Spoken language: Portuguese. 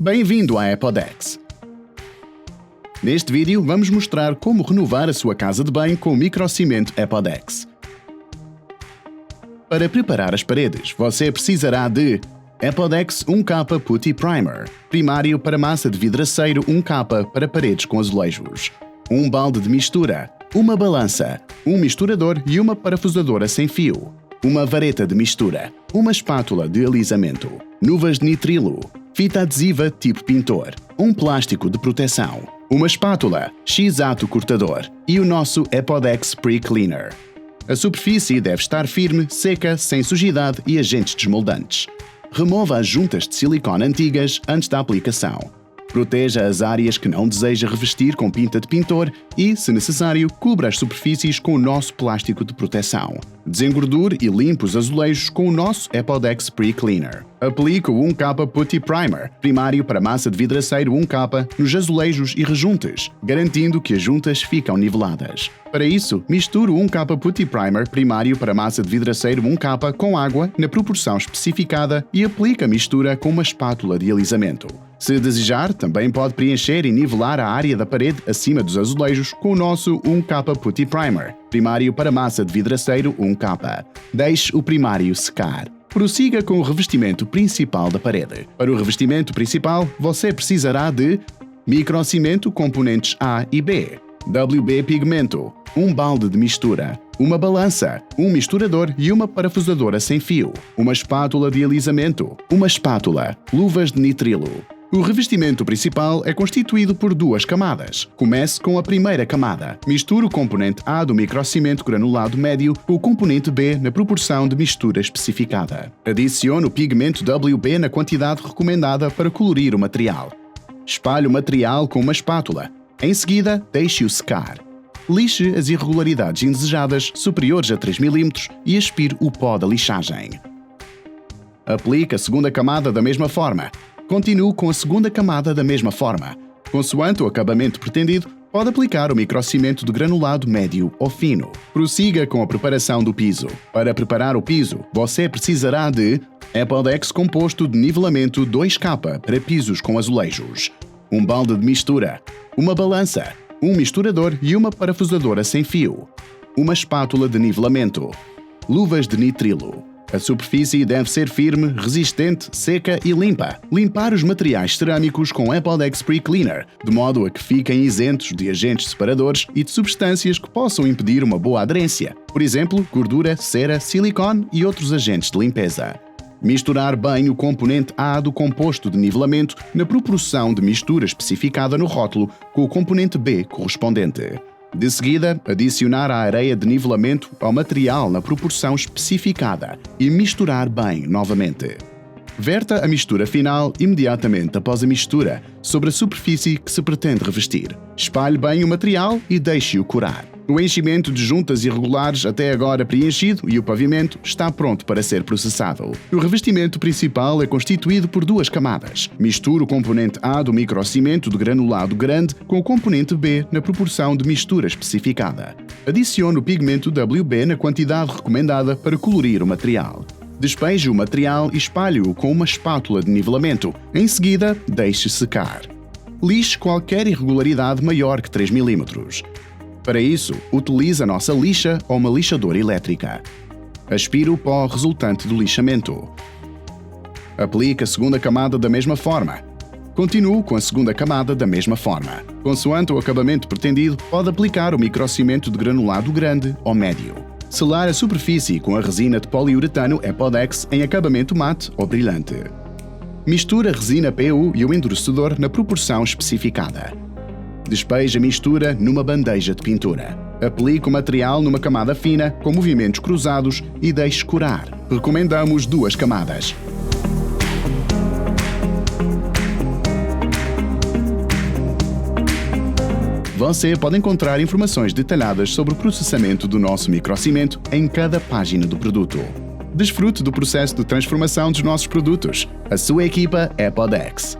Bem-vindo à Apodex! Neste vídeo vamos mostrar como renovar a sua casa de banho com o microcimento Apodex. Para preparar as paredes, você precisará de Apodex 1K Putty Primer, primário para massa de vidraceiro 1K para paredes com azulejos, um balde de mistura, uma balança, um misturador e uma parafusadora sem fio, uma vareta de mistura, uma espátula de alisamento, luvas de nitrilo, fita adesiva tipo pintor, um plástico de proteção, uma espátula, X-Ato cortador e o nosso Apodex Pre-Cleaner. A superfície deve estar firme, seca, sem sujidade e agentes desmoldantes. Remova as juntas de silicone antigas antes da aplicação. Proteja as áreas que não deseja revestir com pinta de pintor e, se necessário, cubra as superfícies com o nosso plástico de proteção. Desengordure e limpe os azulejos com o nosso Apodex Pre-Cleaner. Aplique o 1K Putty Primer, primário para massa de vidraceiro 1K, nos azulejos e rejuntes, garantindo que as juntas ficam niveladas. Para isso, misture o 1K Putty Primer primário para massa de vidraceiro 1K com água na proporção especificada e aplique a mistura com uma espátula de alisamento. Se desejar, também pode preencher e nivelar a área da parede acima dos azulejos com o nosso 1K Putty Primer, primário para massa de vidraceiro 1K. Deixe o primário secar. Prossiga com o revestimento principal da parede. Para o revestimento principal, você precisará de microcimento componentes A e B, WB pigmento, um balde de mistura, uma balança, um misturador e uma parafusadora sem fio, uma espátula de alisamento, uma espátula, luvas de nitrilo. O revestimento principal é constituído por duas camadas. Comece com a primeira camada. Misture o componente A do microcimento granulado médio com o componente B na proporção de mistura especificada. Adicione o pigmento WB na quantidade recomendada para colorir o material. Espalhe o material com uma espátula. Em seguida, deixe-o secar. Lixe as irregularidades indesejadas superiores a 3 mm e aspire o pó da lixagem. Aplique a segunda camada da mesma forma. Continue com a segunda camada da mesma forma. Consoante o acabamento pretendido, pode aplicar o microcimento de granulado médio ou fino. Prossiga com a preparação do piso. Para preparar o piso, você precisará de Apodex composto de nivelamento 2K para pisos com azulejos, um balde de mistura, uma balança, um misturador e uma parafusadora sem fio, uma espátula de nivelamento, luvas de nitrilo. A superfície deve ser firme, resistente, seca e limpa. Limpar os materiais cerâmicos com Apodex Pre-Cleaner, de modo a que fiquem isentos de agentes separadores e de substâncias que possam impedir uma boa aderência, por exemplo, gordura, cera, silicone e outros agentes de limpeza. Misturar bem o componente A do composto de nivelamento na proporção de mistura especificada no rótulo com o componente B correspondente. De seguida, adicionar a areia de nivelamento ao material na proporção especificada e misturar bem novamente. Verta a mistura final imediatamente após a mistura sobre a superfície que se pretende revestir. Espalhe bem o material e deixe-o curar. O enchimento de juntas irregulares até agora preenchido e o pavimento está pronto para ser processado. O revestimento principal é constituído por duas camadas. Misture o componente A do microcimento de granulado grande com o componente B na proporção de mistura especificada. Adicione o pigmento WB na quantidade recomendada para colorir o material. Despeje o material e espalhe-o com uma espátula de nivelamento. Em seguida, deixe secar. Lixe qualquer irregularidade maior que 3 mm. Para isso, utilize a nossa lixa ou uma lixadora elétrica. Aspire o pó resultante do lixamento. Aplique a segunda camada da mesma forma. Continue com a segunda camada da mesma forma. Consoante o acabamento pretendido, pode aplicar o microcimento de granulado grande ou médio. Selar a superfície com a resina de poliuretano Apodex em acabamento mate ou brilhante. Misture a resina PU e o endurecedor na proporção especificada. Despeje a mistura numa bandeja de pintura. Aplique o material numa camada fina, com movimentos cruzados e deixe curar. Recomendamos 2 camadas. Você pode encontrar informações detalhadas sobre o processamento do nosso microcimento em cada página do produto. Desfrute do processo de transformação dos nossos produtos. A sua equipa Apodex.